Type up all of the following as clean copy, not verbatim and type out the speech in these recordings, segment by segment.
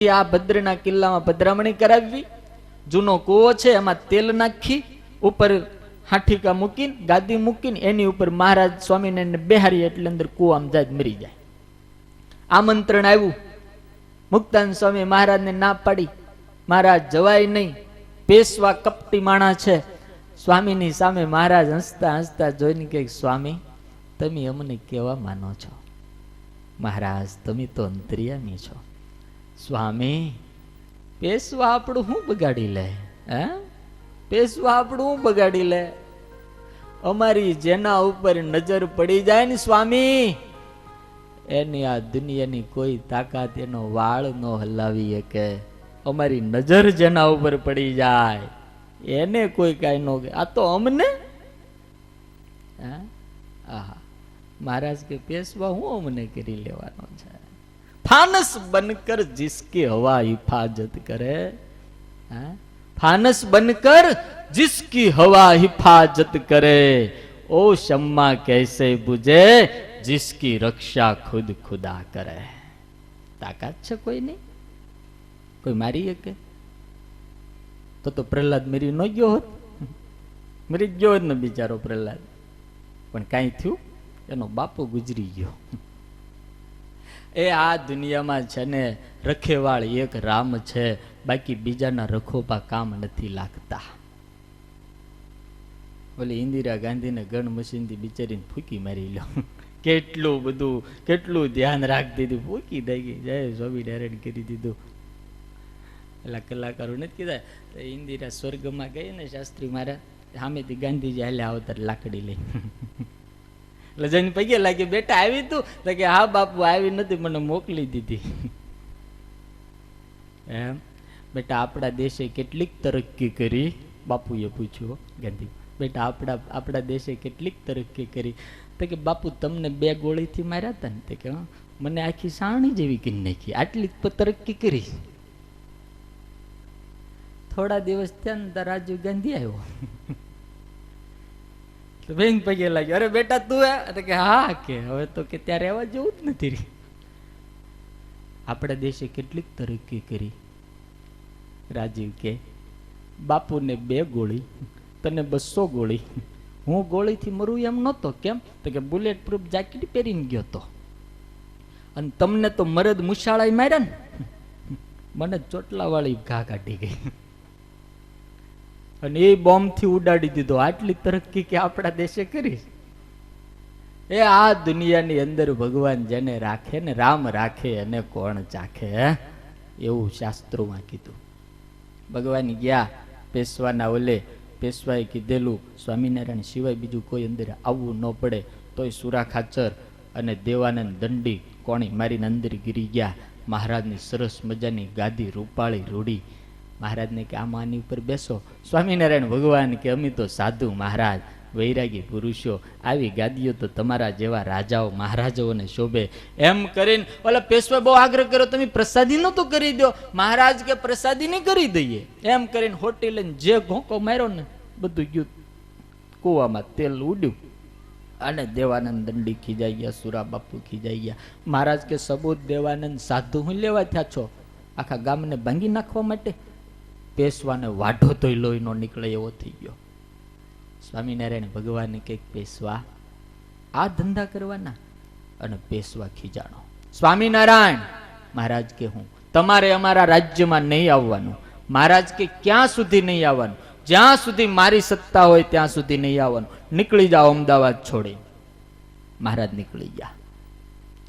આ ભદ્રના કિલ્લામાં પધરામણી કરાવી, જૂનો કૂવો છે એમાં તેલ નાખી ઉપર હાઠીકા મૂકીને ગાદી મૂકીને એની ઉપર મહારાજ સ્વામિનારાયણ બેહારી એટલે અંદર કૂવામાં જાય મરી જાય. આમંત્રણ આવ્યું, મુક્તાનંદ સ્વામી મહારાજને ના પાડી, મહારાજ જવાય નહીં, પેશવા કપટી માણા છે. સ્વામીની સામે મહારાજ હસતા હસતા જોઈને કે સ્વામી તમે અમને કેવા માનો છો? મહારાજ તમે તો અંતર્યામી છો. સ્વામી પેશવા આપણું શું બગાડી લે? હે, પેશવા આપણું શું બગાડી લે? અમારી જેના ઉપર નજર પડી જાય ને સ્વામી, એની આ દુનિયાની કોઈ તાકાત એનો વાળ ન હલાવી શકે. અમારી નજર જેના ઉપર પડી જાય એને કોઈ કાંઈ ન કહે. આ તો અમને આહા મહારાજ કે પેશવા હું અમને કરી લેવાનો છે? फानस बनकर जिसकी हवा हिफाजत करे, फानस बनकर जिसकी हवा हिफाजत करे, ओ शम्मा कैसे बुझे जिसकी रक्षा खुद खुदा करे. ताकत છે કોઈ નહીં? કોઈ મારી શકે? તો પ્રહલાદ મરી ન ગયો હોત? મરી ગયો હોત ને બિચારો પ્રહલાદ, પણ કાંઈ થયું, એનો બાપો ગુજરી ગયો. એ આ દુનિયામાં છે ને રખેવાળ એક રામ છે, બાકી બીજાના રખોપા કામ નથી લાગતા. ઓલી ઇન્દિરા ગાંધીને ગન મશીનથી બિચારીને ફૂકી મારી લો. કેટલું બધું કેટલું ધ્યાન રાખતી હતી, ફૂકી થઈ ગઈ. જય સ્વામિનારાયણ કરી દીધું. પેલા કલાકારો નથી કીધા ઇન્દિરા સ્વર્ગમાં ગઈ ને શાસ્ત્રી મારા સામેથી ગાંધીજી હાલે આવતા લાકડી લઈ. એટલે જઈને પગે લાગે, બેટા આવી તું? તો કે હા બાપુ આવી નથી, મને મોકલી દીધી. એમ બેટા આપણા દેશે કેટલીક તરક્કી કરી? બાપુએ પૂછ્યું ગાંધી, બેટા આપણા દેશે કેટલીક તરક્કી કરી? તો કે બાપુ તમને 2 ગોળીથી માર્યા હતા ને? તો કે મને આખી સાણી જેવી કરી નાખી, આટલી તરક્કી કરી. થોડા દિવસ ત્યાં ને રાજીવ ગાંધી આવ્યો. બેન પગે લાગ્યો, અરે બેટા તું હે? કે હા. કે હવે તો કે ત્યારે રહેવા જેવું જ નથી રહી. આપણા દેશે કેટલીક તરક્કી કરી? રાજીવ કે બાપુને 2 ગોળી, તને 200 ગોળી. હું ગોળીથી મરું એમ નહોતો. કેમ? તો કે બુલેટ પ્રૂફ જેકેટ પહેરીને ગયો તો, અને તમને તો મરદ મુશાળા માર્યા ને, મને ચોટલા વાળી ઘા કાઢી ગઈ અને એ બોમ્બ થી ઉડાડી દીધો. આટલી તરક્કી કે આપણા દેશે કરી? એ આ દુનિયાની અંદર ભગવાન જેને રાખે ને, રામ રાખે અને કોણ ચાખે, એવું શાસ્ત્રોમાં કીધું. ભગવાન ગયા પેશવાના ઓલે, પેશવાએ કીધેલું સ્વામિનારાયણ સિવાય બીજું કોઈ અંદર આવવું ન પડે. તોય સુરા ખાચર અને દેવાનંદ દંડી કોણી મારીને અંદર ગીરી ગયા. મહારાજની સરસ મજાની ગાદી રૂપાળી રૂડી. મહારાજને કે આમાં આની ઉપર બેસો. સ્વામિનારાયણ ભગવાન કે અમે તો સાધુ મહારાજ, વૈરાગી પુરુષો, આવી ગાદીઓ તો તમારા જેવા રાજાઓ મહારાજાઓને શોભે. એમ કરીને ઓલા પેશવા બહુ આગ્રહ કર્યો, તમે પ્રસાદી નો તો કરી દો. મહારાજ કે પ્રસાદી નહીં કરી દઈએ. એમ કરીને હોટી લઈને જે ઘોંકો માર્યો ને બધું ગયું કૂવામાં, તેલ ઉડ્યું. અને દેવાનંદ દંડી ખીજાઈ ગયા, સુરા બાપુ ખીજાઈ ગયા. મહારાજ કે સબૂત દેવાનંદ સાધુ હું લેવા થયા છો? આખા ગામને ભાંગી નાખવા માટે? પેશવાને વાઢો તોય લોહી નો નીકળે એવો થઈ ગયો. સ્વામિનારાયણ ભગવાન કંઈક પેશવા આ ધંધા કરવાના, અને પેશવા ખીજાણો. સ્વામિનારાયણ મહારાજ કે હું તમારે અમારા રાજ્યમાં નહીં આવવાનું. મહારાજ કે ક્યાં સુધી નહીં આવવાનું? જ્યાં સુધી મારી સત્તા હોય ત્યાં સુધી નહીં આવવાનું. નીકળી જાઓ અમદાવાદ છોડી. મહારાજ નીકળી ગયા.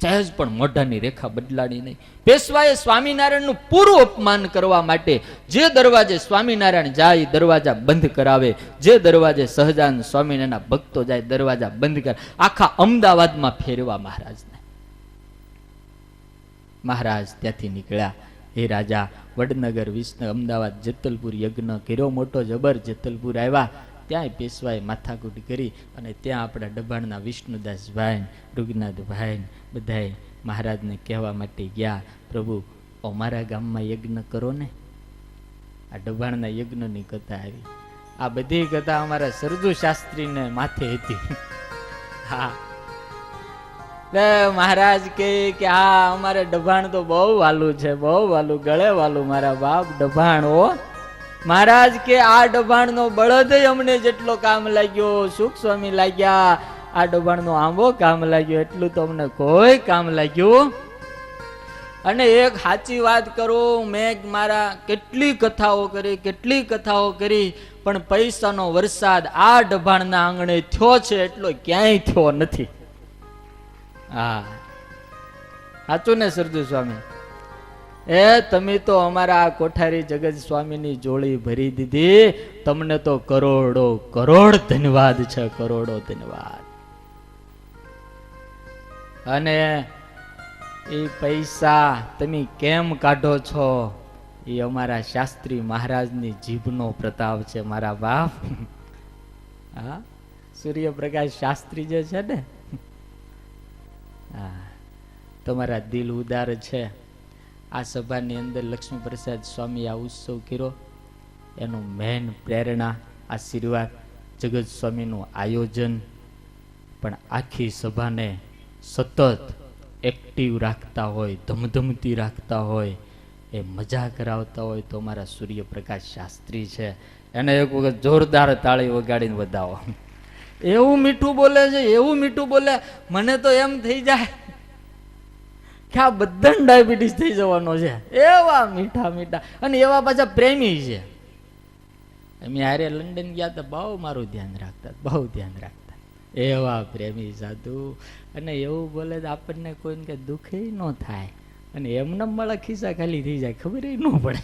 સહેજ પણ મોઢાની રેખા બદલાડી નહીં. પેશવાએ સ્વામિનારાયણનું પૂરું અપમાન કરવા માટે જે દરવાજે સ્વામિનારાયણ જાય દરવાજા બંધ કરાવે, જે દરવાજે સહજાનંદ સ્વામિનારાયણના ભક્તો જાય દરવાજા બંધ કરે, આખા અમદાવાદમાં ફેરવા મહારાજને. મહારાજ ત્યાંથી નીકળ્યા. હે રાજા, વડનગર, વિષ્ણુ, અમદાવાદ, જેતલપુર યજ્ઞ કર્યો મોટો જબર. જેતલપુર આવ્યા ત્યાં પેશવાએ માથાકૂટ કરી, અને ત્યાં આપણા ડભાણના વિષ્ણુદાસભાઈ, રૂગનાથભાઈ બધાએ મહારાજને કહેવા માટે ગયા, પ્રભુ અમારા ગામમાં યજ્ઞ કરો ને. આ ડભાણના યજ્ઞની કથા આવી. આ બધી કથા અમારા સરજુ શાસ્ત્રીને માથે હતી. હા મહારાજ કે હા અમારે ડભાણ તો બહુ વાલું છે, બહુ વાલું, ગળે વાલું મારા બાપ ડભાણ. ઓ મહારાજ કે આ ડભાણ નો બળદ અમને જેટલો કામ લાગ્યો, સુખ સ્વામી લાગ્યા, આ ડભાણ નો આંબો કામ લાગ્યો, એટલું તો અમને કોઈ કામ લાગ્યું. અને એક સાચી વાત કરું, મેં મારા કેટલી કથાઓ કરી, પણ પૈસાનો વરસાદ આ ડભાણના આંગણે થયો છે એટલો ક્યાંય થયો નથી. હા સાચું ને સરજુ સ્વામી? તમે તો અમારા આ કોઠારી જગત સ્વામીની જોડી ભરી દીધી, તમને તો કરોડો કરોડ ધન્યવાદ છે, કરોડો ધન્યવાદ. અને એ પૈસા તમે કેમ કાઢો છો એ અમારા શાસ્ત્રી મહારાજની જીભનો પ્રતાપ છે મારા બાપ. હા સૂર્યપ્રકાશ શાસ્ત્રી જે છે ને, હા તમારા દિલ ઉદાર છે. આ સભાની અંદર લક્ષ્મી પ્રસાદ સ્વામી આ ઉત્સવ કર્યો, એનું મેન પ્રેરણા આશીર્વાદ જગત સ્વામીનું આયોજન, પણ આખી સભાને સતત એક્ટિવ રાખતા હોય, ધમધમતી રાખતા હોય, એ મજા કરાવતા હોય તો અમારા સૂર્યપ્રકાશ શાસ્ત્રી છે. એને એક વખત જોરદાર તાળી વગાડીને વધાવો. એવું મીઠું બોલે છે, એવું મીઠું બોલે, મને તો એમ થઈ જાય કે આ બધાને ડાયાબિટીસ થઈ જવાનો છે. એવા મીઠા મીઠા અને એવા પાછા પ્રેમી છે. અમે હારે લંડન ગયા તો બહુ મારું ધ્યાન રાખતા, બહુ ધ્યાન રાખતા. એવા પ્રેમી સાધુ, અને એવું બોલે તો આપણને કોઈને કઈ દુઃખ ન થાય, અને એમને મળે ખિસ્સા ખાલી થઈ જાય, ખબર ન પડે.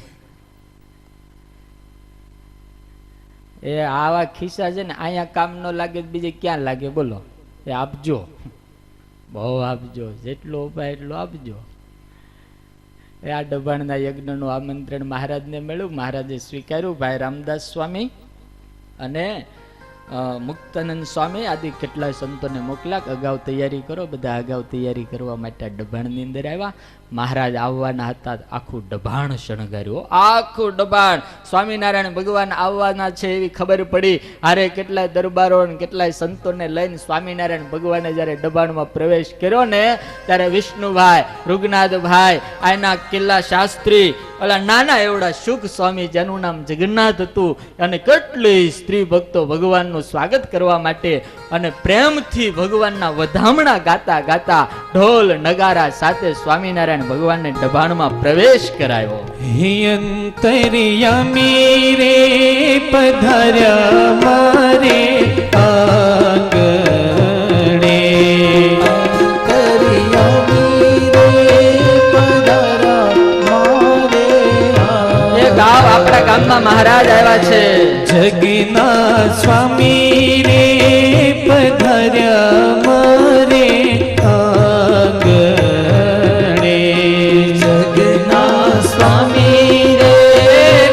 એ આવા ખિસ્સા છે ને અહીંયા કામ ન લાગે બીજે ક્યાં લાગે બોલો? એ આપજો, બહુ આપજો, જેટલો ઉપાય એટલો આપજો. એ આ ડભાણના યજ્ઞનું આમંત્રણ મહારાજને મળ્યું, મહારાજે સ્વીકાર્યું. ભાઈ રામદાસ સ્વામી અને મુક્તાનંદ સ્વામી આદિ કેટલાય સંતોને મોકલ્યા, અગાઉ તૈયારી કરો. બધા અગાઉ તૈયારી કરવા માટે ડભાણની અંદર આવ્યા. મહારાજ આવવાના હતા, આખું ડભાણ શણગાર્યું, આખું ડભાણ. સ્વામિનારાયણ ભગવાન આવવાના છે એવી ખબર પડી. હારે કેટલાય દરબારો કેટલાય સંતોને લઈને સ્વામિનારાયણ ભગવાને જયારે ડભાણમાં પ્રવેશ કર્યો ને, ત્યારે વિષ્ણુભાઈ, રૂગનાથભાઈ, આના કિલ્લા શાસ્ત્રી, ઓલા નાના એવડા સુખ સ્વામી જેનું નામ જગન્નાથ હતું, અને કેટલી સ્ત્રી ભક્તો ભગવાનનું સ્વાગત કરવા માટે અને પ્રેમથી ભગવાનના વધામણા ગાતા ગાતા ઢોલ નગારા સાથે સ્વામિનારાયણ ભગવાનને ડભાણમાં પ્રવેશ કરાયો. અંતર્યામી રે પધાર્યા મારે આંગણે, આપણા ગામમાં મહારાજ આવ્યા છે. જગન્નાથ સ્વામી રે પધાર્યા મારે આંગણે, જગન્નાથ સ્વામી રે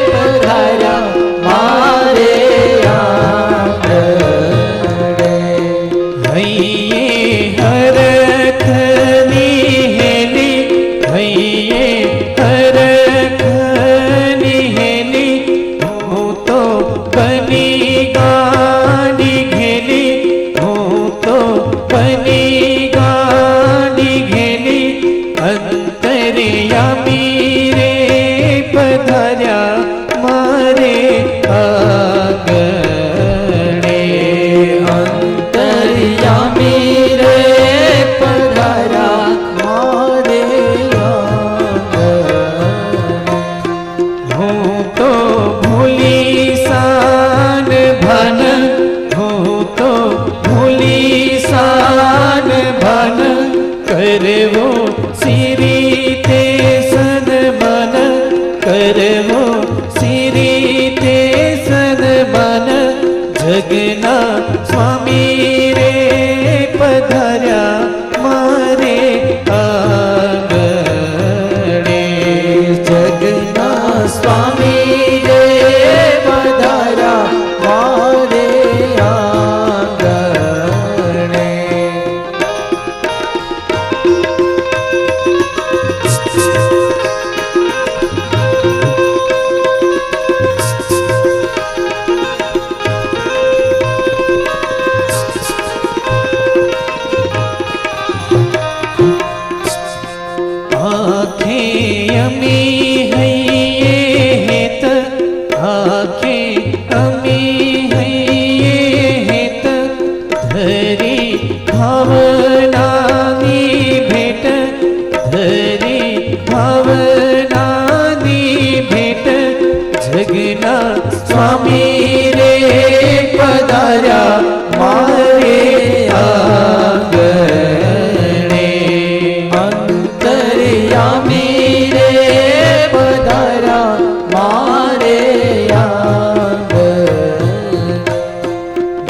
પધાર્યા મારે આંગણે. હૈયે હરખની હેલી, હૈયે હરખની હેલી, હું તો બની ગાડી ઘેલી, હું તો બની ગાડી ઘેલી. અંતર્યામી રે પધાર્યા મારે આંગણે, અંતર્યામી રે પધાર્યા મારે આંગણે. હું તો ભૂલી સાન ભન, હું તો ભૂલી સાન ભન, કરવો સિરી તે સન્મન, કરવો સિરી તે સન્મન. જગન્નાથ સ્વામી રે પધાર્યા મારે આંગણે, જગન્નાથ સ્વામી રે પધાર્યા મારે આંગણે. સ્વામી રે પધાર્યા મારે આંગણે અંતર્યામી રે પધાર્યા મારે આંગણે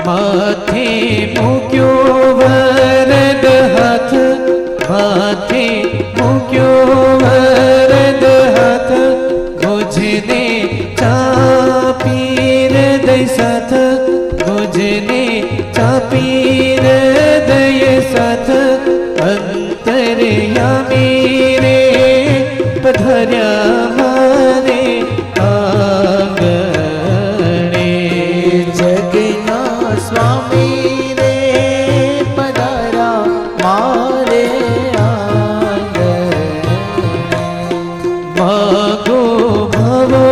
માથે મૂક્યો વરદ હાથ માથે મૂક્યો વરદ હાથ ગુજને ચાપી હૃદય સાથ ગુજને ચાપી હૃદય સાથ અંતર્યામી રે પધાર્યા મારે આંગણે જગના સ્વામી રે પધાર્યા મારે આંગણે માગો ભવો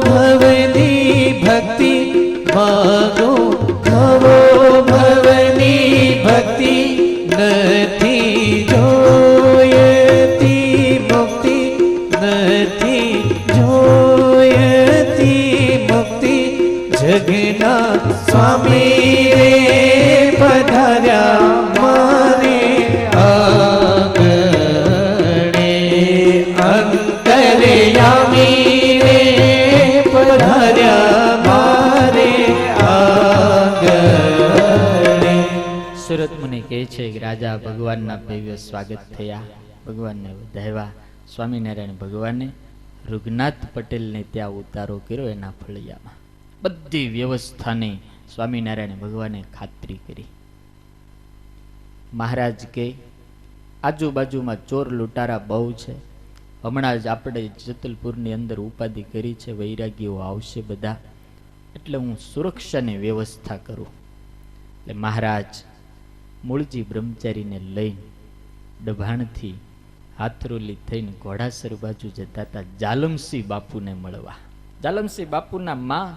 ભવની ભક્તિ માગો ભવો ભવની ભક્તિ નથી જોયતી મુક્તિ નથી જોયતી મુક્તિ જગના સ્વામી રે પધાર્યા મારે આંગણે અંતર્યામી રે પધાર્યા મારે આંગણે સુરત મુનિ કહે છે કે રાજા ભગવાનના ભવ્ય સ્વાગત થયા, ભગવાનને વધાવ્યા. સ્વામિનારાયણ ભગવાને રઘુનાથ પટેલને ત્યાં ઉતારો કર્યો એના ફળિયામાં. બધી વ્યવસ્થાની સ્વામિનારાયણ ભગવાને ખાતરી કરી. મહારાજ કે આજુબાજુમાં ચોર લૂંટારા બહુ છે, હમણાં જ આપણે જતલપુરની અંદર ઉપાધિ કરી છે, વૈરાગીઓ આવશે બધા, એટલે હું સુરક્ષાની વ્યવસ્થા કરું. એટલે મહારાજ મૂળજી બ્રહ્મચારીને લઈને ડભાણથી હાથરોલી થઈને ઘોડાસર બાજુ જતા હતા જાલમસિંહ બાપુને મળવા. જાલમસિંહ બાપુના માં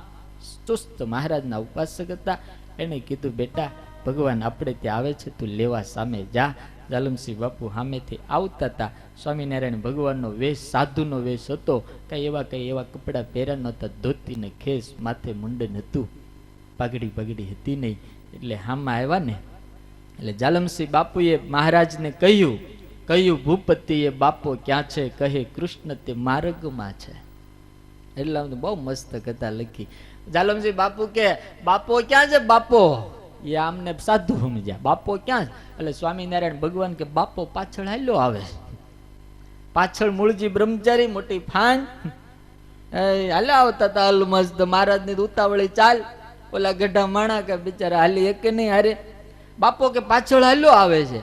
ચુસ્ત મહારાજના ઉપાસક હતા. એને કીધું બેટા ભગવાન આપણે ત્યાં આવે છે, તું લેવા સામે જા. જાલમસિંહ બાપુ સામેથી આવતા હતા. સ્વામિનારાયણ ભગવાનનો વેશ સાધુનો વેશ હતો, કઈ એવા કપડાં પહેર્યા નહોતા, ધોતી ને ખેસ, માથે મુંડન હતું, પાઘડી હતી નહીં. એટલે હામાં આવ્યા ને એટલે જાલમસિંહ બાપુએ મહારાજને કહ્યું ભૂપતિએ બાપો ક્યાં છે? કહે કૃષ્ણ તે માર્ગમાં છે. એટલે બહુ મસ્ત કથા લખી. જાલમસિંહ બાપુ કે બાપો ક્યાં છે? બાપો એ આમને સાધુ સમજ્યા, બાપો ક્યાં? એટલે સ્વામિનારાયણ ભગવાન કે બાપો પાછળ હાલ્યો આવે. પાછળ મૂળજી બ્રહ્મચારી મોટી ફાન હાલ્યા આવતા હતા મસ્ત. મહારાજની ઉતાવળી ચાલ. ઓલા ગઢા માણા કે બિચારા હાલી એક નહીં હારે. બાપો કે પાછળ હાલ્યો આવે છે.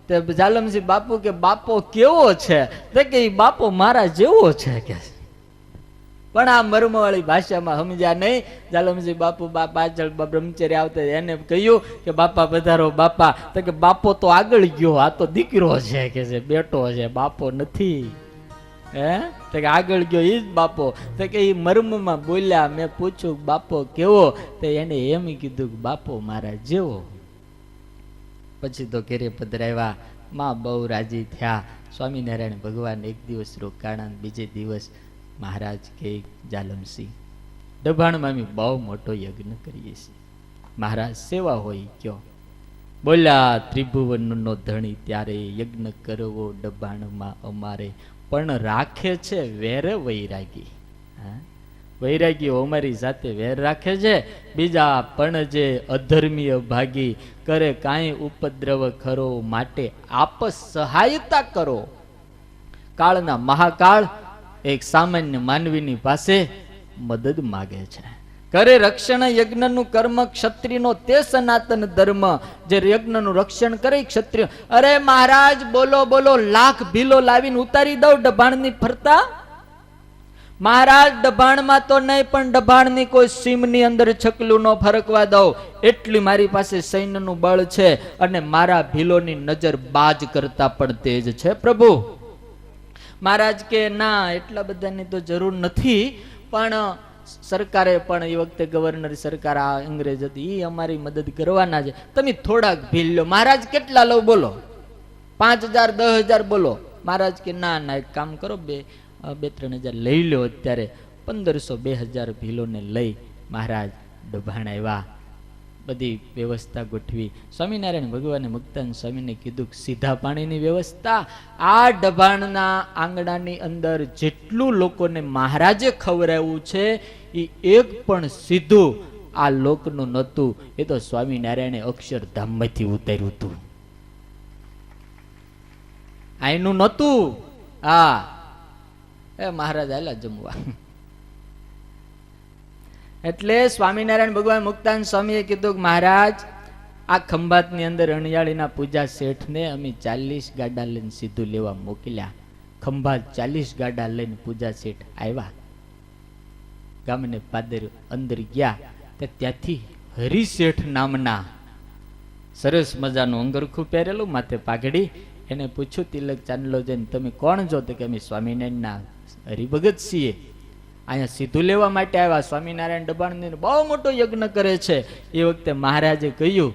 તે જાલમસિંહ બાપુ કે બાપો કેવો છે? તો કે બાપો મારા જેવો છે કે. પણ આ મર્મવાળી ભાષામાં સમજ્યા નહીં. જાલમસિંહ બાપુ પાછળ બ્રહ્મચર્ય આવતા એને કહ્યું કે બાપા પધારો બાપા. તો કે બાપો તો આગળ ગયો, આ તો દીકરો છે કે છે, બેટો છે, બાપો નથી. તો કે આગળ ગયો ઈ જ બાપો. તો કે એ મર્મમાં બોલ્યા. મેં પૂછ્યું બાપો કેવો? તો એને એમ કીધું કે બાપો મારા જેવો. પછી તો ઘેરે પધરાવ્યા. માં બહુ રાજી થયા. સ્વામિનારાયણ ભગવાન એક દિવસ રોકાણા, બીજે દિવસ મહારાજ કે જાલમસિંહ ડભાણમાં અમે બહુ મોટો યજ્ઞ કરીએ છીએ, મહારાજ સેવા હોય કયો? બોલ્યા ત્રિભુવનનો ધણી ત્યારે યજ્ઞ કરવો ડભાણમાં અમારે, પણ રાખે છે વેર વૈરાગી. વૈરાગીઓ અમારી સાથે વેર રાખે છે. બીજા પણ જે અધર્મીય ભાગી કરે કાંઈ ઉપદ્રવ ખરો, માટે આપ સહાયતા કરો. કાળના મહાકાળ એક સામાન્ય માનવીની પાસે મદદ માગે છે. કરે રક્ષણ યજ્ઞનું કર્મ ક્ષત્રિયનો તે સનાતન ધર્મ. જે યજ્ઞનું રક્ષણ કરે ક્ષત્રિય. અરે મહારાજ બોલો બોલો, લાખ ભીલો લાવીને ઉતારી દઉં ડભાણની ફરતા? મહારાજ ડભાણમાં તો નહીં, પણ ડભાણની કોઈ સીમની અંદર છકલું ન ફરકવા દઉં એટલી મારી પાસે સૈન્યનું બળ છે. અને મારા ભીલોની નજર બાજ કરતા પણ તેજ છે પ્રભુ. મહારાજ કે ના એટલા બધાની તો જરૂર નથી, પણ સરકારે પણ એ વખતે ગવર્નર સરકાર આ અંગ્રેજ હતી, એ અમારી મદદ કરવાના છે, તમે થોડાક ભીલ લો. મહારાજ કેટલા લો બોલો? 5000 10,000 બોલો. મહારાજ કે ના ના એક કામ કરો, 2-3 હજાર લઈ લો. અત્યારે 1500 2000 ભીલોને લઈ મહારાજ ડભાણ આવ્યા, બધી વ્યવસ્થા ગોઠવી. સ્વામિનારાયણ ભગવાને મુક્તાનંદ સ્વામીને કીધું કે સીધા પાણીની વ્યવસ્થા આ ડભાણના આંગણાની અંદર જેટલું લોકોને મહારાજે ખવડાવ્યું છે એ એક પણ સીધું આ લોકનું નહોતું. એ તો સ્વામિનારાયણે અક્ષરધામમાંથી ઉતાર્યું હતું, આઈનું નહોતું. હા, એ મહારાજ આલા જમવા. એટલે સ્વામિનારાયણ ભગવાન મુક્તાનંદ સ્વામીએ કીધું કે મહારાજ આ ખંભાતની અંદર અણિયાળીના પૂજા શેઠને અમે 40 ગાડા લઈને સીધું લેવા મોકલ્યા. ખંભાત 40 ગાડા લઈને પૂજા શેઠ આવ્યા, ગામને પાદર અંદર ગયા. ત્યાંથી હરિશેઠ નામના સરસ મજાનું અંગરખું પહેરેલું, માથે પાઘડી, એને પૂછ્યું તિલક ચાંદલો જઈને તમે કોણ છો? તો કે અમે સ્વામિનારાયણના હરિભગત છીએ, અહીંયા સીધું લેવા માટે આવ્યા. સ્વામિનારાયણ દબાણને બહુ મોટો યજ્ઞ કરે છે. એ વખતે મહારાજે કહ્યું,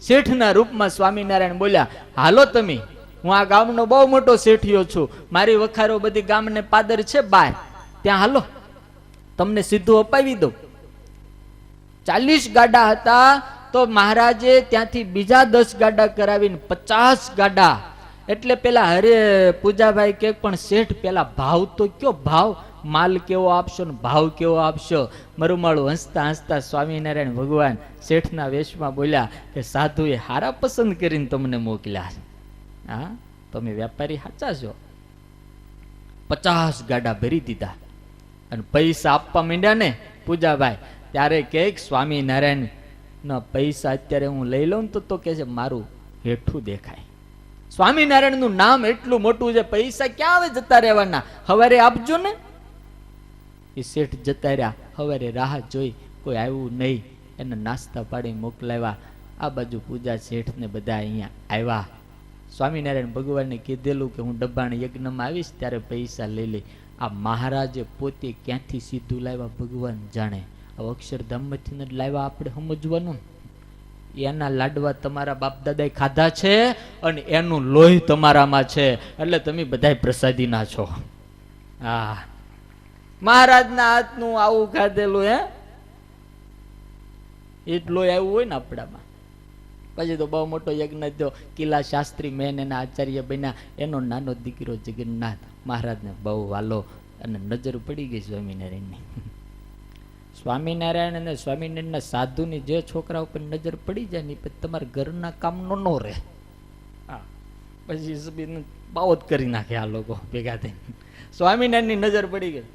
શેઠના રૂપમાં સ્વામિનારાયણ બોલ્યા, હાલો તમે, હું આ ગામનો બહુ મોટો શેઠિયો છું, મારી વખારો બધી ગામને પાદર છે બહાર, ત્યાં હાલો તમને સીધું અપાવી દઉં. 40 ગાડા હતા તો મહારાજે ત્યાંથી બીજા 10 ગાડા કરાવીને 50 ગાડા. એટલે પેલા હરે પૂજાભાઈ કે પણ શેઠ પેલા ભાવ તો કયો, ભાવ માલ કેવો આપશો ને ભાવ કેવો આપશો? મરુમાળું હસતા હસતા સ્વામિનારાયણ ભગવાન શેઠના વેશમાં બોલ્યા કે સાધુએ હારા પસંદ કરીને તમને મોકલ્યા. હા, તમે વેપારી સાચા છો. 50 ગાડા ભરી દીધા અને પૈસા આપવા માંડ્યા ને પૂજાભાઈ, ત્યારે કે સ્વામિનારાયણ ના પૈસા અત્યારે હું લઈ લઉં તો કે છે મારું હેઠું દેખાય. સ્વામિનારાયણ નું નામ એટલું મોટું છે, પૈસા ક્યાં આવે જતા રહેવાના, હવારે આપજો ને. એ શેઠ જતા રહ્યા, હવારે રાહ જોઈ કોઈ આવ્યું નહીં, એને નાસ્તા પાડી મોકલાવ્યા. આ બાજુ પૂજા શેઠ ને બધા અહીંયા આવ્યા. સ્વામિનારાયણ ભગવાનને કીધેલું કે હું ડબ્બાણ યજ્ઞમાં આવીશ ત્યારે પૈસા લઈ લઈ. આ મહારાજે પોતે ક્યાંથી સીધું લાવ્યા ભગવાન જાણે. અક્ષરધામમાંથી જ લાવ્યા, આપણે સમજવાનું. એના લાડવા તમારા બાપ દાદાએ ખાધા છે અને એનું લોહી તમારામાં છે, એટલે તમે બધાય પ્રસાદીના છો. હા, મહારાજના હાથનું આવું ખાધેલું હે એટલું આવ્યું હોય ને આપણામાં. પછી તો બહુ મોટો યજ્ઞ થયો. કિલ્લા શાસ્ત્રી મેન એના આચાર્ય બન્યા. એનો નાનો દીકરો જગન્નાથ મહારાજને બહુ વાલો, અને નજર પડી ગઈ સ્વામિનારાયણની. સ્વામિનારાયણ અને સ્વામિનારાયણના સાધુની જે છોકરા ઉપર નજર પડી જાય ને પછી તમારા ઘરના કામનો ન રહે. હા, પછી બાવત કરી નાખે આ લોકો ભેગા થઈને. સ્વામિનારાયણની નજર પડી ગઈ,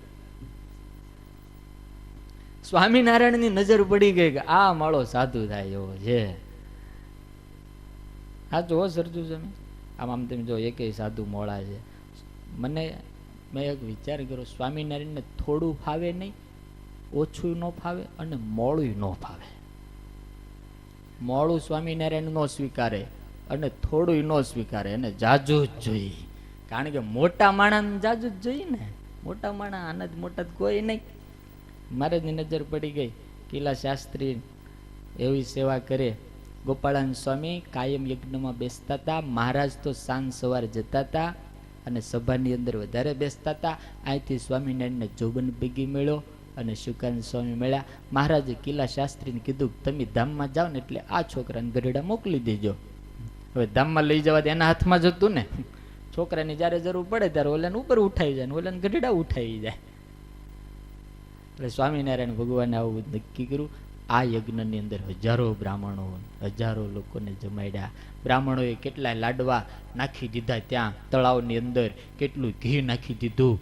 સ્વામિનારાયણની નજર પડી ગઈ કે આ માળો સાધુ થાય એવો છે. હા જો સરજુ સ્વામી, આમ તમે જો એકેય સાધુ મોળા છે. મેં એક વિચાર કર્યો, સ્વામિનારાયણને થોડું ફાવે નહીં, ઓછું ન ફાવે અને મોડું ન ફાવે. મોડું સ્વામિનારાયણ નો સ્વીકારે અને થોડું ન સ્વીકારે, અને જાજુ જ જોઈએ. કારણ કે મોટા માણસ જાજુ જ જોઈએ ને, મોટા માણસ આના જ મોટા કોઈ નહીં. મહારાજની નજર પડી ગઈ. કિલ્લા શાસ્ત્રી એવી સેવા કરે. ગોપાળાનંદ સ્વામી કાયમ યજ્ઞમાં બેસતા હતા. મહારાજ તો સાંજ સવાર જતા હતા અને સભાની અંદર વધારે બેસતા હતા. અહીંથી સ્વામિનારાયણને જોબન ભેગી મળ્યો અને શુકાનંદ સ્વામી મળ્યા. મહારાજે કિલ્લા શાસ્ત્રીને કીધું તમે ધામમાં જાઓ ને એટલે આ છોકરાને ગઢડા મોકલી દેજો. હવે ધામમાં લઈ જવા એના હાથમાં જ હતું ને. છોકરાની જ્યારે જરૂર પડે ત્યારે ઓલાને ઉપર ઉઠાવી જાય ને ઓલાને ગઢડા ઉઠાવી જાય. એટલે સ્વામિનારાયણ ભગવાને આવું નક્કી કર્યું. આ યજ્ઞની અંદર હજારો બ્રાહ્મણો, હજારો લોકોને જમાડ્યા. બ્રાહ્મણોએ કેટલાય લાડવા નાખી દીધા ત્યાં તળાવની અંદર, કેટલું ઘી નાખી દીધું.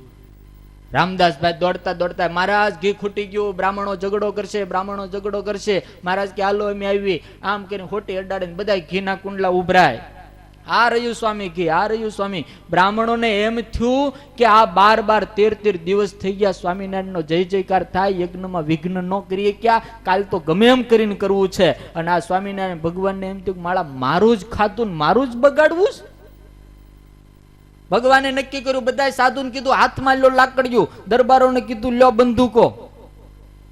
રામદાસભાઈ દોડતા દોડતા, મહારાજ ઘી ખૂટી ગયું, બ્રાહ્મણો ઝઘડો કરશે, બ્રાહ્મણો ઝઘડો કરશે. મહારાજ કે હાલો અમે આવી. આમ કરીને ખોટી અડાડીને બધા ઘીના કુંડલા ઉભરાય. આ રહ્યું સ્વામી ઘી, આ રહ્યું સ્વામી. બ્રાહ્મણોને એમ થયું કે આ 12 13 દિવસ થઈ ગયા સ્વામિનારાયણનો જય જયકાર થાય, યજ્ઞમાં વિઘ્ન ન કરીએ ક્યાં, કાલ તો ગમે એમ કરીને કરવું છે. અને આ સ્વામિનારાયણ ભગવાનને એમ થયું કે મારા મારું જ ખાતું મારું જ બગાડવું છે. ભગવાને નક્કી કર્યું, બધા સાધુને કીધું હાથમાં લો લાકડીયું, દરબારોને કીધું લ્યો બંદૂકો.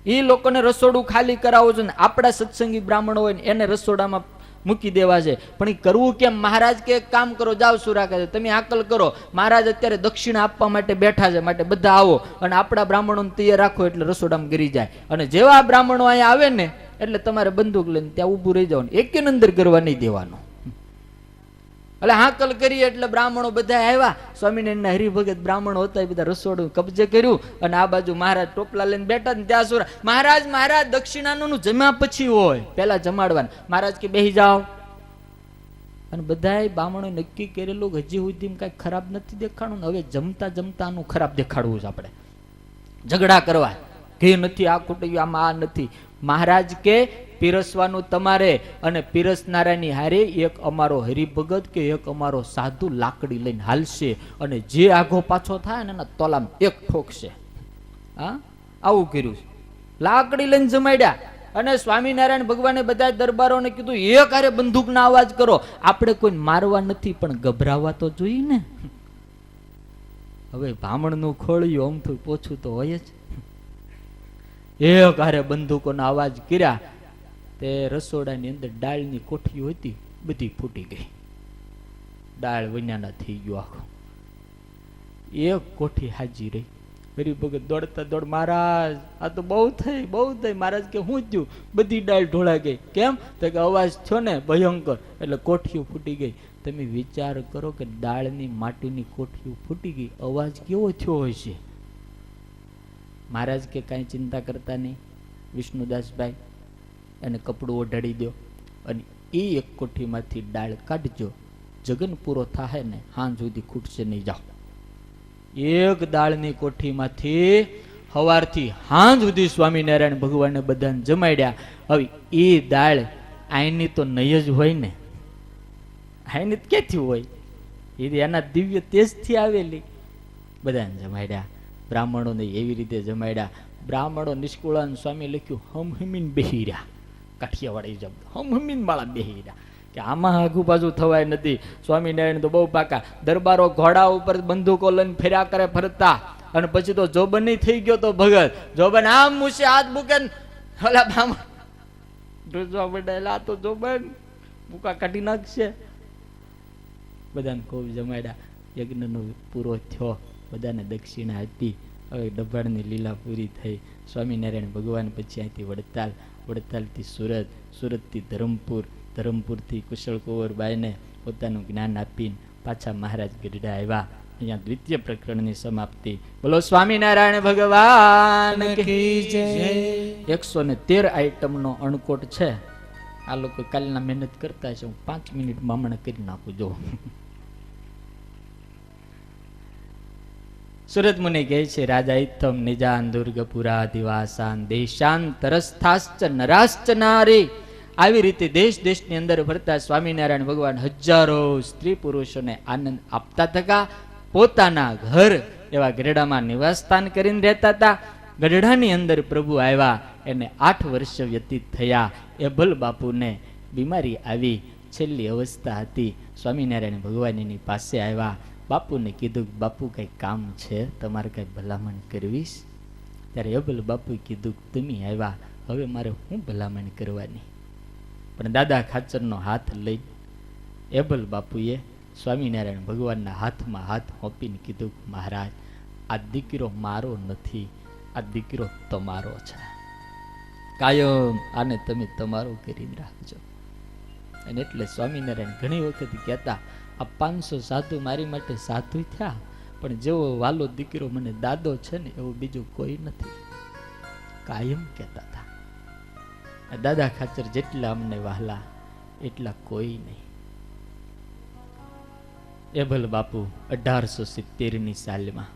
એ લોકોને રસોડું ખાલી કરાવો છે ને આપણા સત્સંગી બ્રાહ્મણો હોય ને એને રસોડામાં મૂકી દેવા છે. પણ એ કરવું કેમ? મહારાજ કે એક કામ કરો, જાઓ સુરા કહે તમે આકલ કરો, મહારાજ અત્યારે દક્ષિણા આપવા માટે બેઠા છે, માટે બધા આવો અને આપણા બ્રાહ્મણોને તૈયાર રાખો એટલે રસોડામાં ગરી જાય. અને જેવા બ્રાહ્મણો અહીંયા આવે ને એટલે તમારે બંદૂક લઈને ત્યાં ઊભું રહી જવાનું, એકે અંદર કરવા નહીં દેવાનું. એટલે હાકલ કરી એટલે બ્રાહ્મણો બધા આવ્યા. સ્વામિનારાયણના હરિભગત બ્રાહ્મણો હતા એ બધા રસોડું કબજે કર્યું અને આ બાજુ મહારાજ ટોપલા લઈને બેઠા ને ત્યાં સુરા મહારાજ મહારાજ દક્ષિણાનું જમ્યા પછી હોય, પેલા જમાડવાનું. મહારાજ કે બેહી જાઓ. અને બધા બ્રાહ્મણો નક્કી કરેલું હજી સુધી કઈ ખરાબ નથી દેખાડવું ને હવે જમતા જમતા આનું ખરાબ દેખાડવું છે. આપણે ઝઘડા કરવા કે નથી આ ખૂટી આમાં આ નથી. મહારાજ કે પીરસવાનું તમારે અને પીરસનારાની હારે એક અમારો હરિભગત કે એક અમારો સાધુ લાકડી લઈને હાલશે અને જે આઘો પાછો થાય ને એના તોલામ એક ઠોકશે. હા, આવું કર્યું. લાકડી લઈને જમાડ્યા અને સ્વામિનારાયણ ભગવાને બધા દરબારોને કીધું એક હારે બંદૂકના અવાજ કરો. આપણે કોઈ મારવા નથી પણ ગભરાવા તો જોઈએ ને. હવે બ્રાહ્મણનું ખોળ્યું અમથું પોછું તો હોય જ. એક હારે બંદૂકોના અવાજ કર્યા તે રસોડાની અંદર દાળની કોઠીઓ હતી બધી ફૂટી ગઈ. દાળ વન્યાના થઈ ગયો આખો. એક કોઠી હાજી રહી. હરિભગત દોડતા દોડ મહારાજ આ તો બહુ થઈ બહુ થઈ. મહારાજ કે હું થયું? બધી દાળ ઢોળા ગઈ. કેમ? તો કે અવાજ થયો ને ભયંકર એટલે કોઠીઓ ફૂટી ગઈ. તમે વિચાર કરો કે દાળની માટીની કોઠીઓ ફૂટી ગઈ, અવાજ કેવો થયો હોય છે. મહારાજ કે કાંઈ ચિંતા કરતા નહીં, વિષ્ણુદાસભાઈ એને કપડું ઓઢાડી દો અને એ એક કોઠીમાંથી દાળ કાઢજો, જગન પૂરો થાય ને હાંજ સુધી ખૂટશે નહીં. જાઓ. એક દાળની કોઠીમાંથી સવારથી હાંજ સુધી સ્વામિનારાયણ ભગવાને બધાને જમાડ્યા. હવે એ દાળ આઈની તો નહીં જ હોય ને, આઈની ક્યાંથી હોય? એ એના દિવ્ય તેજથી આવેલી. બધાને જમાડ્યા. બ્રાહ્મણોને એવી રીતે જમાડ્યા. બ્રાહ્મણો નિષ્કુળાન સ્વામી લખ્યું હમ હમીન બેહી રહ્યા. કાઠિયાવાડી જબ હમ હમીન વાળા બેહી રહ્યા કે આમાં આગુ બાજુ થવાય નથી. સ્વામિનારાયણ તો બહુ પાકા. દરબારો ઘોડા ઉપર બંદૂકો લઈને ફેર્યા કરે ફરતા. અને પછી તો જોબન થઈ ગયો તો ભગત. જોબન આમ મૂસે હાથ મૂકે ઓલા બ્રાહ્મણ ઢોસવા મંડાયેલા તો જોબન મૂકા કાઢી નાખશે. બધાને ખૂબ જમાડ્યા. યજ્ઞનો પૂરો થયો. બધાને દક્ષિણા આપી. હવે ડભાણની લીલા પૂરી થઈ. સ્વામિનારાયણ ભગવાન પછી અહીંથી વડતાલ, વડતાલથી સુરત, સુરતથી ધરમપુર, ધરમપુરથી કુશળ કુંવરબાઈને પોતાનું જ્ઞાન આપીને પાછા મહારાજ ગઢડા આવ્યા. અહીંયા દ્વિતીય પ્રકરણની સમાપ્તિ. બોલો સ્વામિનારાયણ ભગવાન કી જય. 113 આઈટમનો અણકોટ છે. આ લોકો કાલના મહેનત કરતા છે. હું 5 મિનિટમાં હમણાં કરી નાખું. જો સુરત મુનિ કહે છે રાજા ઇત્થમ નિજાન દુર્ગપુરા દિવાસાન દેશાંતરસ્થાશ્ચ નરાશ્ચ નારી. આવી રીતે દેશ દેશની અંદર ફરતા સ્વામિનારાયણ ભગવાન હજારો સ્ત્રી પુરુષોને આનંદ આપતા થકા. પોતાના ઘર એવા ગઢડામાં નિવાસ સ્થાન કરીને રહેતા હતા. ગઢડાની અંદર પ્રભુ આવ્યા. એને 8 વર્ષ વ્યતીત થયા. એભલ બાપુને બીમારી આવી. છેલ્લી અવસ્થા હતી. સ્વામિનારાયણ ભગવાન એની પાસે આવ્યા. બાપુને કીધું બાપુ કઈ કામ છે, તમારે કઈ ભલામણ કરવીશ? ત્યારે એબલ બાપુએ કીધું તમે આવ્યા, હવે મારે શું ભલામણ કરવાની? પણ દાદા ખાચરનો હાથ લઈ એબલ બાપુએ સ્વામિનારાયણ ભગવાનના હાથમાં હાથ હોપીને કીધું મહારાજ આ દીકરો મારો નથી, આ દીકરો તમારો છે. કાયમ આને તમે તમારો કરીને રાખજો. અને એટલે સ્વામિનારાયણ ઘણી વખત કહેતા આ 500 સાધુ મારી માટે સાધુ થયા, પણ જેવો વાલો દીકરો મને દાદો છે ને એવું બીજું કોઈ નથી. કાયમ કહેતા હતા. દાદા ખાચર જેટલા અમને વહાલા એટલા કોઈ નહીં. એબલ બાપુ 1870ની સાલમાં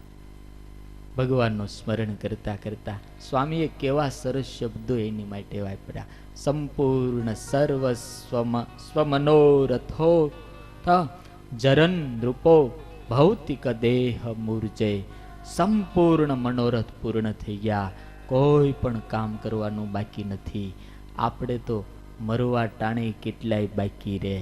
ભગવાનનું સ્મરણ કરતા કરતા સ્વામીએ કેવા સરસ શબ્દો એની માટે વાપર્યા. સંપૂર્ણ સર્વ સ્વમનોરથો જરન નૃપો ભૌતિક દેહ મૂર્જે. સંપૂર્ણ મનોરથ પૂર્ણ થઈ ગયા. કોઈ પણ કામ કરવાનું બાકી નથી. આપણે તો મરવા ટાણે કેટલાય બાકી રહે.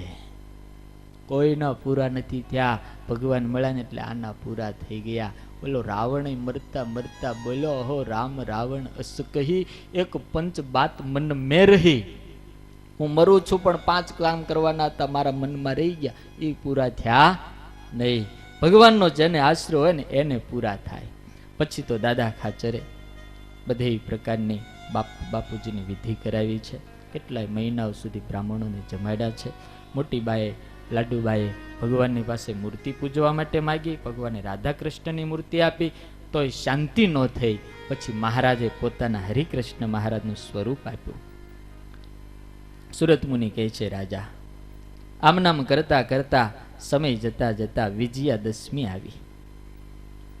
કોઈના પૂરા નથી થયા. ભગવાન મળ્યા ને એટલે આના પૂરા થઈ ગયા. બોલો રાવણ મરતા મરતા બોલો હો રામ રાવણ અસ કહી એક પંચ બાત મન મેં રહી. હું મરું છું પણ 5 કામ કરવાના હતા મારા મનમાં રહી ગયા, એ પૂરા થયા નહીં. ભગવાનનો જેને આશરો હોય ને એને પૂરા થાય. પછી તો દાદા ખાચરે બધી પ્રકારની બાપુજીની વિધિ કરાવી છે. કેટલાય મહિનાઓ સુધી બ્રાહ્મણોને જમાડ્યા છે. મોટી બાએ લાડુબાએ ભગવાનની પાસે મૂર્તિ પૂજવા માટે માગી. ભગવાને રાધા કૃષ્ણની મૂર્તિ આપી તોય શાંતિ ન થઈ. પછી મહારાજે પોતાના હરિકૃષ્ણ મહારાજનું સ્વરૂપ આપ્યું. સુરત મુનિ કહે છે, રાજા આમ નામ કરતા કરતા સમય જતા જતા વિજયાદશમી આવી.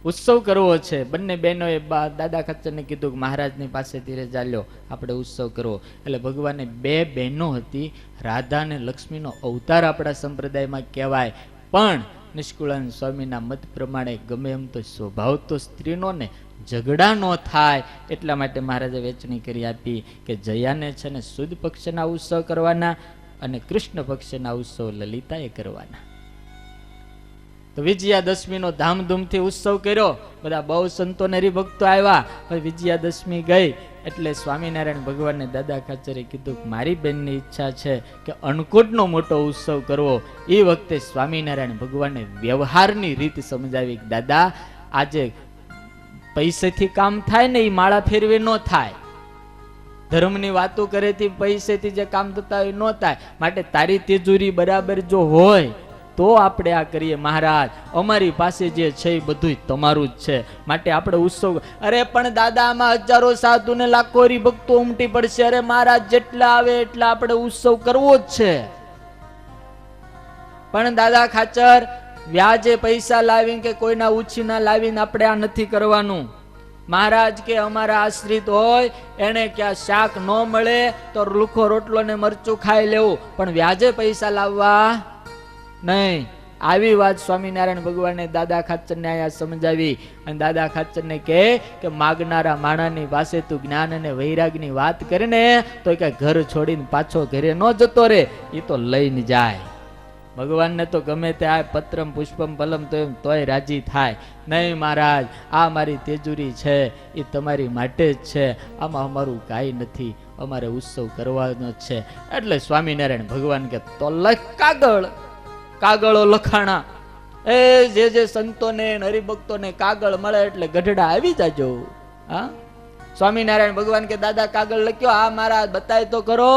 ઉત્સવ કરવો છે. બંને બહેનોએ દાદા ખાચરને કીધું કે મહારાજની પાસેથી રે ચાલ્યો આપણે ઉત્સવ કરવો. એટલે ભગવાને 2 બહેનો હતી. રાધા અને લક્ષ્મીનો અવતાર આપણા સંપ્રદાયમાં કહેવાય, પણ નિષ્કુળાનંદ સ્વામીના મત પ્રમાણે ગમે એમ તો સ્વભાવ તો સ્ત્રીનો ને, ઝઘડા ન થાય એટલા માટે મહારાજે વેચણી કરી આપી કે જયાને છે ને સુદ પક્ષના ઉત્સવ કરવાના અને કૃષ્ણ પક્ષના ઉત્સવ લલિતાએ કરવાના. તો વિજયાદશમીનો ધામધૂમથી ઉત્સવ કર્યો. બધા બહુ સંતો ને હરિભક્તો આવ્યા. હવે વિજયાદશમી ગઈ એટલે સ્વામિનારાયણ ભગવાનને દાદા ખાચરે કીધું કે મારી બેનની ઈચ્છા છે કે અન્નકૂટનો મોટો ઉત્સવ કરવો. એ વખતે સ્વામિનારાયણ ભગવાનને વ્યવહારની રીત સમજાવી કે દાદા આજે પૈસેથી કામ થાય ને એ માળા ફેરવી ન થાય. ધર્મની વાતો કરેથી પૈસેથી જે કામ થતા હોય ન થાય. માટે તારી તિજોરી બરાબર જો હોય તો આપણે આ કરીએ. મહારાજ અમારી પાસે જે છે એ બધું તમારું જ છે, માટે આપણે ઉત્સવ. અરે પણ દાદા આમાં હજારો સાધુ ને લાખો હરિભક્તો ઉમટી પડશે. અરે મહારાજ જેટલા આવે એટલા આપણે ઉત્સવ કરવો જ છે. પણ દાદા ખાચર વ્યાજે પૈસા લાવીને કે કોઈના ઉછીના લાવીને આપણે આ નથી કરવાનું. મહારાજ કે અમારા આશ્રિત હોય એને ક્યાં શાક ન મળે તો લુખો રોટલો ને મરચું ખાઈ લેવું, પણ વ્યાજે પૈસા લાવવા નહીં. આવી વાત સ્વામિનારાયણ ભગવાને દાદા ખાચરને અહીંયા સમજાવી. અને દાદા ખાચરને કહે કે માગનારા માણાની પાસે તું જ્ઞાન અને વૈરાગની વાત કરીને તો કે ઘર છોડીને પાછો ઘરે ન જતો રે, એ તો લઈને જાય. ભગવાનને તો ગમે તે આ પત્રમ પુષ્પમ ફલમ તો એમ તોય રાજી થાય. નહીં મહારાજ આ મારી તેજુરી છે એ તમારી માટે જ છે, આમાં અમારું કાંઈ નથી, અમારે ઉત્સવ કરવાનો જ છે. એટલે સ્વામિનારાયણ ભગવાન કે તો લખ કાગળો લખાણા. એ જે સંતોને હરિભક્તોને કાગળ મળે એટલે ગઢડા આવી જાજો. હા સ્વામિનારાયણ ભગવાન કે દાદા કાગળ લખ્યો. આ મારા બતાય તો કરો.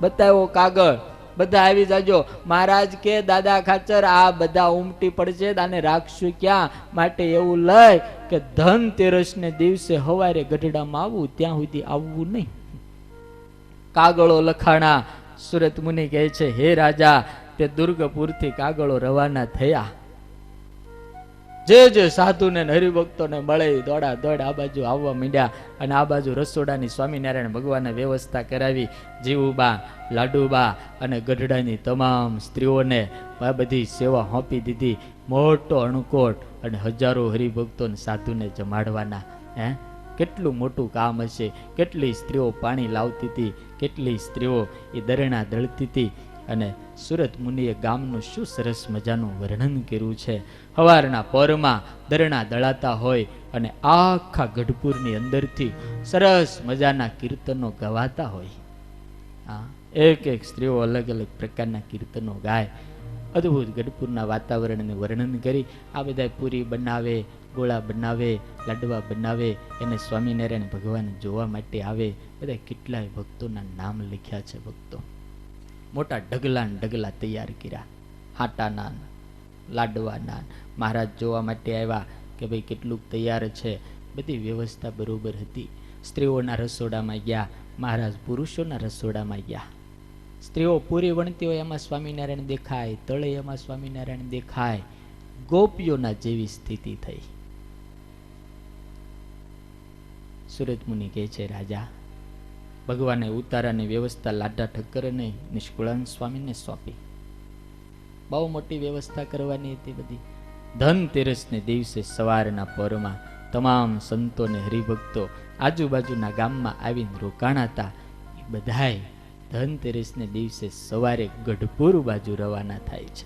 બતાવ્યો કાગળ. બધા આવી જાજો. મહારાજ કે દાદા ખાચર આ બધા ઉમટી પડશે, આને રાખશું ક્યાં? માટે એવું લઈ કે ધનતેરસ ને દિવસે હવારે ગઢડામાં આવવું, ત્યાં સુધી આવવું નહીં. કાગળો લખાણા. સુરત મુનિ કહે છે, હે રાજા તે દુર્ગપુરથી કાગળો રવાના થયા. જે સાધુ ને હરિભક્તોને મળે દોડા દોડ આ બાજુ આવવા માંડ્યા. અને આ બાજુ રસોડાની સ્વામિનારાયણ ભગવાને વ્યવસ્થા કરાવી. જીવુબા, લાડુબા અને ગઢડાની તમામ સ્ત્રીઓને આ બધી સેવા સોંપી દીધી. મોટો અણકોટ અને હજારો હરિભક્તોને સાધુને જમાડવાના. કેટલું મોટું કામ હશે. કેટલી સ્ત્રીઓ પાણી લાવતી હતી, કેટલી સ્ત્રીઓ એ દરણા દળતી હતી. અને સુરત મુનિએ ગામનું શું સરસ મજાનું વર્ણન કર્યું છે. સવારના પરમાં દરણા દળાતા હોય અને આખા ગઢપુરની અંદરથી સરસ મજાના કીર્તનો ગવાતા હોય. એક એક સ્ત્રીઓ અલગ અલગ પ્રકારના કીર્તનો ગાય. અદ્ભુત ગઢપુરના વાતાવરણને વર્ણન કરી. આ બધા પૂરી બનાવે, ગોળા બનાવે, લાડવા બનાવે, એને સ્વામિનારાયણ ભગવાન જોવા માટે આવે. બધા કેટલાય ભક્તોના નામ લખ્યા છે. ભક્તો મોટા ઢગલા ઢગલા તૈયાર કર્યા. હાટાના, લાડવાના. મહારાજ જોવા માટે આવ્યા કે ભાઈ કેટલું તૈયાર છે. બધી વ્યવસ્થા બરોબર હતી. સ્ત્રીઓના રસોડામાં ગયા, મહારાજ પુરુષોના રસોડામાં ગયા. સ્ત્રીઓ પૂરી વણતી હોય એમાં સ્વામિનારાયણ દેખાય, તળે એમાં સ્વામિનારાયણ દેખાય. ગોપીઓના જેવી સ્થિતિ થઈ. સુરત મુનિ કહે છે, રાજા ભગવાને ઉતારાની વ્યવસ્થા લાડા ઠક્કરને નિષ્કુળાનંદ સ્વામીને સોંપી. બહુ મોટી વ્યવસ્થા કરવાની હતી બધી. ધનતેરસને દિવસે સવારના પરમાં તમામ સંતો ને હરિભક્તો આજુબાજુના ગામમાં આવીને રોકાણા હતા. એ બધાય ધનતેરસને દિવસે સવારે ગઢપુર બાજુ રવાના થાય છે.